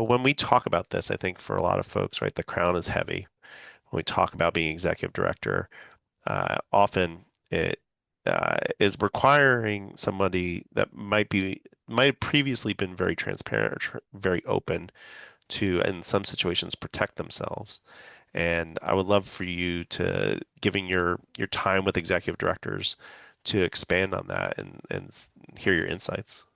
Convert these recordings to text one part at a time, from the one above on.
But when we talk about this, I think for a lot of folks, right, the crown is heavy. When we talk about being executive director, often it is requiring somebody that might have previously been very transparent or very open to, in some situations, protect themselves. And I would love for you to, giving your time with executive directors, to expand on that and hear your insights.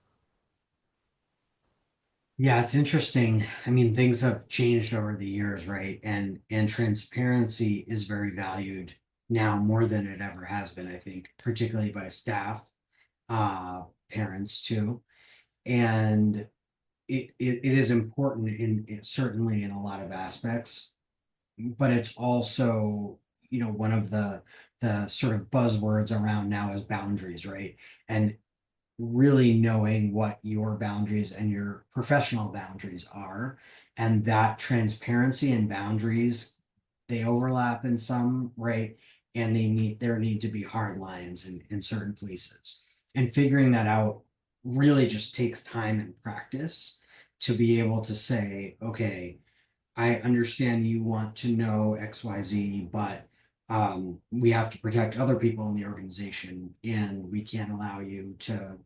Yeah, it's interesting. I mean, things have changed over the years, right? And transparency is very valued now more than it ever has been, I think, particularly by staff, parents too. And it is important certainly in a lot of aspects, but it's also, one of the sort of buzzwords around now is boundaries, right? And really knowing what your boundaries and your professional boundaries are, and that transparency and boundaries, they overlap in some, right? And there need to be hard lines in certain places. And figuring that out really just takes time and practice to be able to say, okay, I understand you want to know XYZ, but we have to protect other people in the organization, and we can't allow you to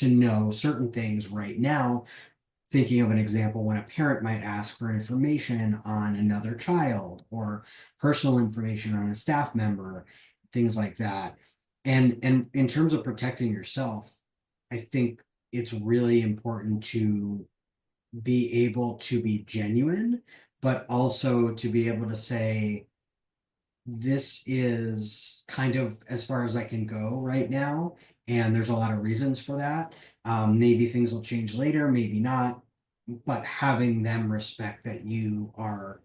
know certain things right now. Thinking of an example when a parent might ask for information on another child or personal information on a staff member, things like that. And in terms of protecting yourself, I think it's really important to be able to be genuine, but also to be able to say, this is kind of as far as I can go right now. And there's a lot of reasons for that. Maybe things will change later, maybe not, but having them respect that you are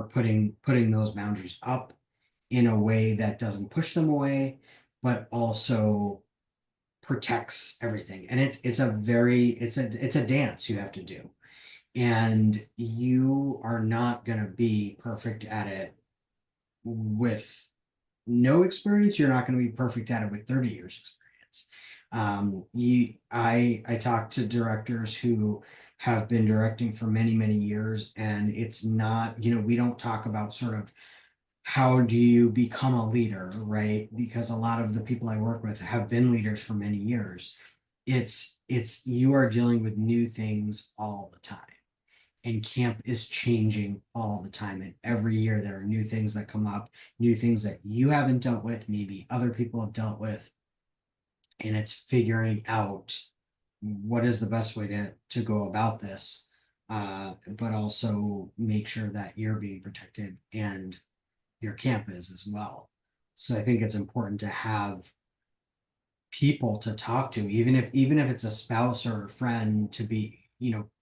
putting those boundaries up in a way that doesn't push them away, but also protects everything. And it's a dance you have to do. And you are not going to be perfect at it with no experience. You're not going to be perfect at it with 30 years experience. I talk to directors who have been directing for many, many years, and it's not, we don't talk about sort of how do you become a leader, right? Because a lot of the people I work with have been leaders for many years. It's you are dealing with new things all the time, and camp is changing all the time. And every year there are new things that come up, new things that you haven't dealt with, maybe other people have dealt with. And it's figuring out what is the best way to go about this, but also make sure that you're being protected and your camp is as well. So I think it's important to have people to talk to, even if it's a spouse or a friend, to be,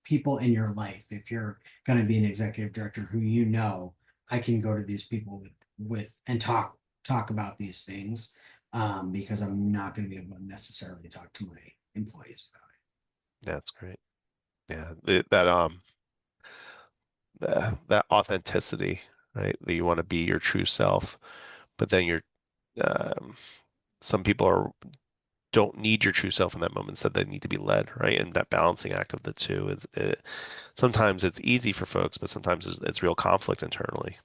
people in your life. If you're going to be an executive director who, I can go to these people with and talk about these things, because I'm not going to be able to necessarily talk to my employees about That's great. Yeah, that authenticity, right? That you want to be your true self, but then um, some people don't need your true self in that moment. Instead, they need to be led, right? And that balancing act of the two sometimes it's easy for folks, but sometimes it's real conflict internally. it.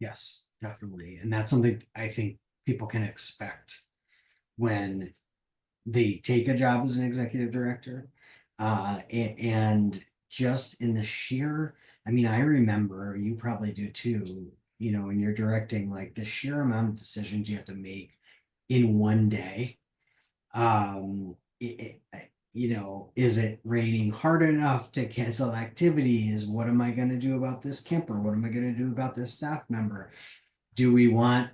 Yes, definitely. And that's something I think people can expect when they take a job as an executive director. And just in the sheer, I mean, I remember, you probably do too, when you're directing, like the sheer amount of decisions you have to make in one day. Is it raining hard enough to cancel activities? What am I going to do about this camper? What am I going to do about this staff member? Do we want,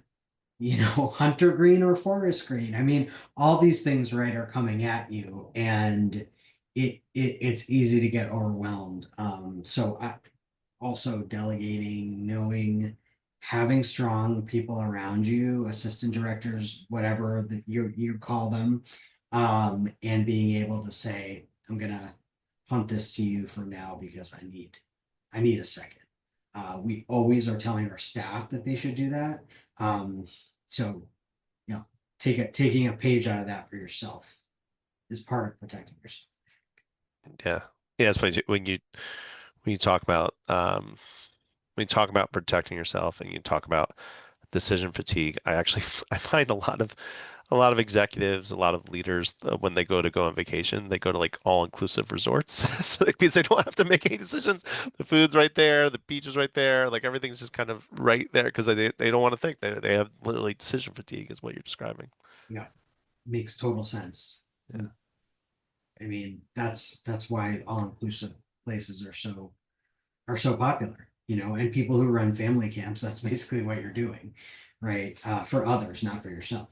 hunter green or forest green? I mean, all these things, right, are coming at you, and it's easy to get overwhelmed. So I also delegating, knowing, having strong people around you, assistant directors, whatever that you call them, and being able to say, I'm gonna punt this to you for now because I need a second. We always are telling our staff that they should do that. So, you know, taking a page out of that for yourself is part of protecting yourself. Yeah. Yeah, it's funny when you talk about when you talk about protecting yourself and you talk about decision fatigue, I actually I find a lot of executives, a lot of leaders, when they go on vacation, they go to like all-inclusive resorts. So it means they don't have to make any decisions. The food's right there, the beach is right there, like everything's just kind of right there because they don't want to think. They have literally decision fatigue is what you're describing. Yeah, makes total sense. Yeah. I mean, that's why all-inclusive places are so popular, you know, and people who run family camps, that's basically what you're doing, right? For others, not for yourself.